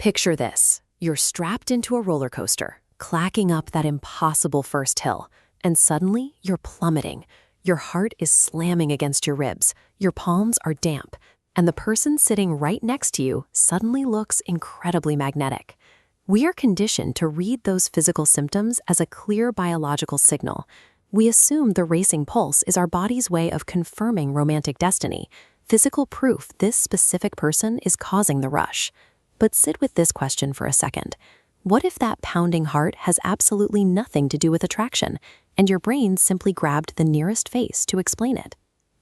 Picture this. You're strapped into a roller coaster, clacking up that impossible first hill, and suddenly you're plummeting. Your heart is slamming against your ribs, your palms are damp, and the person sitting right next to you suddenly looks incredibly magnetic. We are conditioned to read those physical symptoms as a clear biological signal. We assume the racing pulse is our body's way of confirming romantic destiny, physical proof this specific person is causing the rush. But sit with this question for a second. What if that pounding heart has absolutely nothing to do with attraction, and your brain simply grabbed the nearest face to explain it?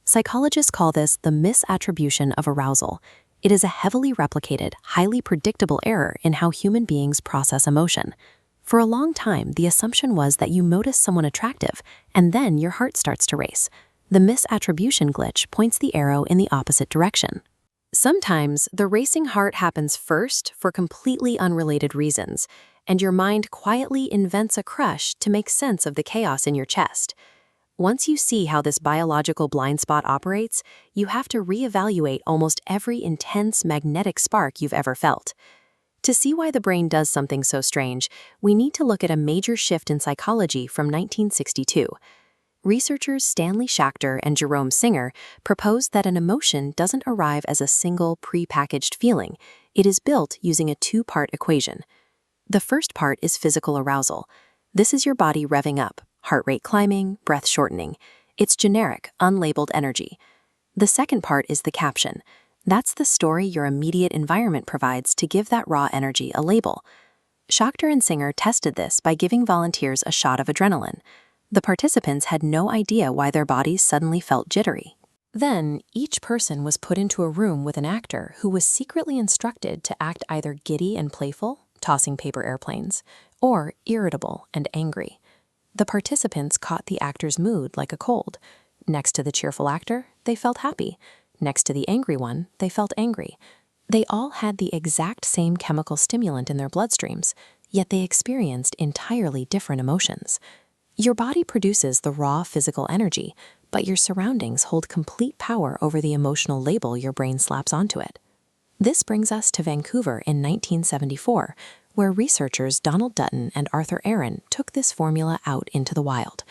Psychologists call this the misattribution of arousal. It is a heavily replicated, highly predictable error in how human beings process emotion. For a long time, the assumption was that you notice someone attractive, and then your heart starts to race. The misattribution glitch points the arrow in the opposite direction. Sometimes, the racing heart happens first for completely unrelated reasons, and your mind quietly invents a crush to make sense of the chaos in your chest. Once you see how this biological blind spot operates, you have to reevaluate almost every intense magnetic spark you've ever felt. To see why the brain does something so strange, we need to look at a major shift in psychology from 1962. Researchers Stanley Schachter and Jerome Singer proposed that an emotion doesn't arrive as a single pre-packaged feeling. It is built using a two-part equation. The first part is physical arousal. This is your body revving up, heart rate climbing, breath shortening. It's generic, unlabeled energy. The second part is the caption. That's the story your immediate environment provides to give that raw energy a label. Schachter and Singer tested this by giving volunteers a shot of adrenaline. The participants had no idea why their bodies suddenly felt jittery. Then, each person was put into a room with an actor who was secretly instructed to act either giddy and playful, tossing paper airplanes, or irritable and angry. The participants caught the actor's mood like a cold. Next to the cheerful actor, they felt happy. Next to the angry one, they felt angry. They all had the exact same chemical stimulant in their bloodstreams, yet they experienced entirely different emotions. Your body produces the raw physical energy, but your surroundings hold complete power over the emotional label your brain slaps onto it. This brings us to Vancouver in 1974, where researchers Dutton and Aron took this formula out into the wild.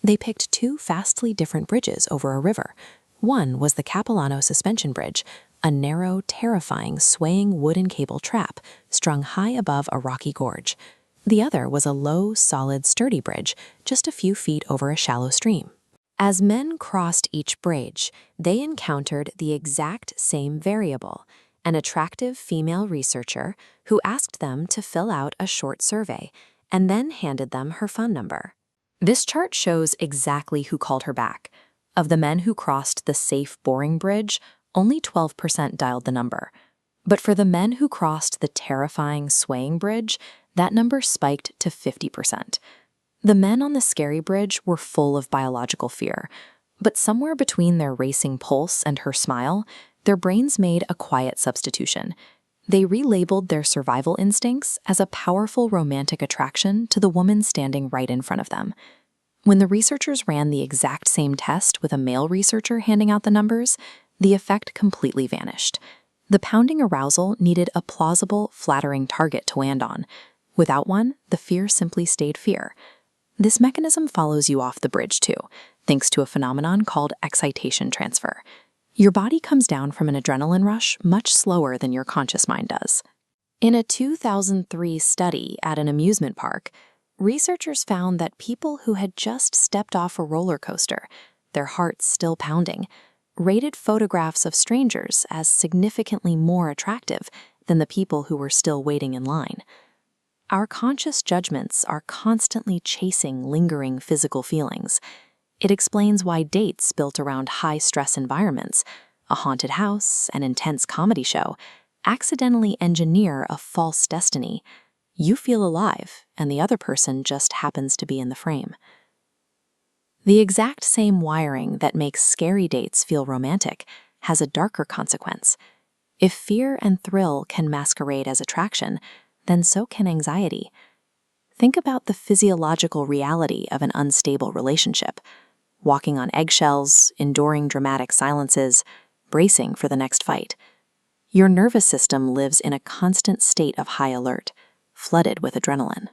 They picked two vastly different bridges over a river. One was the Capilano Suspension Bridge, a narrow, terrifying, swaying wooden cable trap strung high above a rocky gorge. The other was a low, solid, sturdy bridge, just a few feet over a shallow stream. As men crossed each bridge, they encountered the exact same variable, an attractive female researcher who asked them to fill out a short survey and then handed them her phone number. This chart shows exactly who called her back. Of the men who crossed the safe, boring bridge, only 12% dialed the number. But for the men who crossed the terrifying, swaying bridge, that number spiked to 50%. The men on the scary bridge were full of biological fear, but somewhere between their racing pulse and her smile, their brains made a quiet substitution. They relabeled their survival instincts as a powerful romantic attraction to the woman standing right in front of them. When the researchers ran the exact same test with a male researcher handing out the numbers, the effect completely vanished. The pounding arousal needed a plausible, flattering target to land on. Without one, the fear simply stayed fear. This mechanism follows you off the bridge too, thanks to a phenomenon called excitation transfer. Your body comes down from an adrenaline rush much slower than your conscious mind does. In a 2003 study at an amusement park, researchers found that people who had just stepped off a roller coaster, their hearts still pounding, rated photographs of strangers as significantly more attractive than the people who were still waiting in line. Our conscious judgments are constantly chasing lingering physical feelings. It explains why dates built around high-stress environments, a haunted house, an intense comedy show, accidentally engineer a false destiny. You feel alive, and the other person just happens to be in the frame. The exact same wiring that makes scary dates feel romantic has a darker consequence. If fear and thrill can masquerade as attraction, then so can anxiety. Think about the physiological reality of an unstable relationship. Walking on eggshells, enduring dramatic silences, bracing for the next fight. Your nervous system lives in a constant state of high alert, flooded with adrenaline.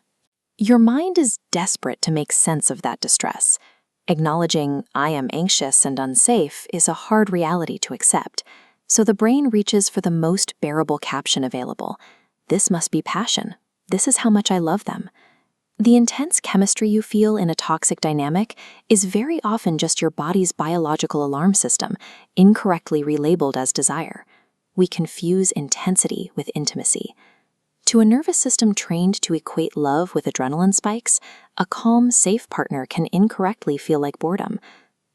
Your mind is desperate to make sense of that distress. Acknowledging, "I am anxious and unsafe," is a hard reality to accept, so the brain reaches for the most bearable caption available. "This must be passion. This is how much I love them." The intense chemistry you feel in a toxic dynamic is very often just your body's biological alarm system, incorrectly relabeled as desire. We confuse intensity with intimacy. To a nervous system trained to equate love with adrenaline spikes, a calm, safe partner can incorrectly feel like boredom.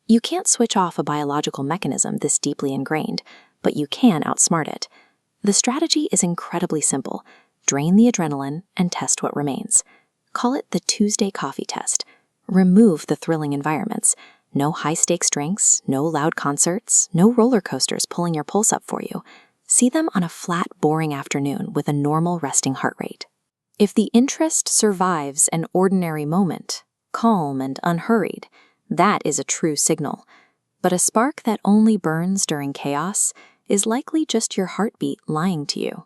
You can't switch off a biological mechanism this deeply ingrained, but you can outsmart it. The strategy is incredibly simple. Drain the adrenaline and test what remains. Call it the Tuesday coffee test. Remove the thrilling environments. No high-stakes drinks, no loud concerts, no roller coasters pulling your pulse up for you. See them on a flat, boring afternoon with a normal resting heart rate. If the interest survives an ordinary moment, calm and unhurried, that is a true signal. But a spark that only burns during chaos is likely just your heartbeat lying to you.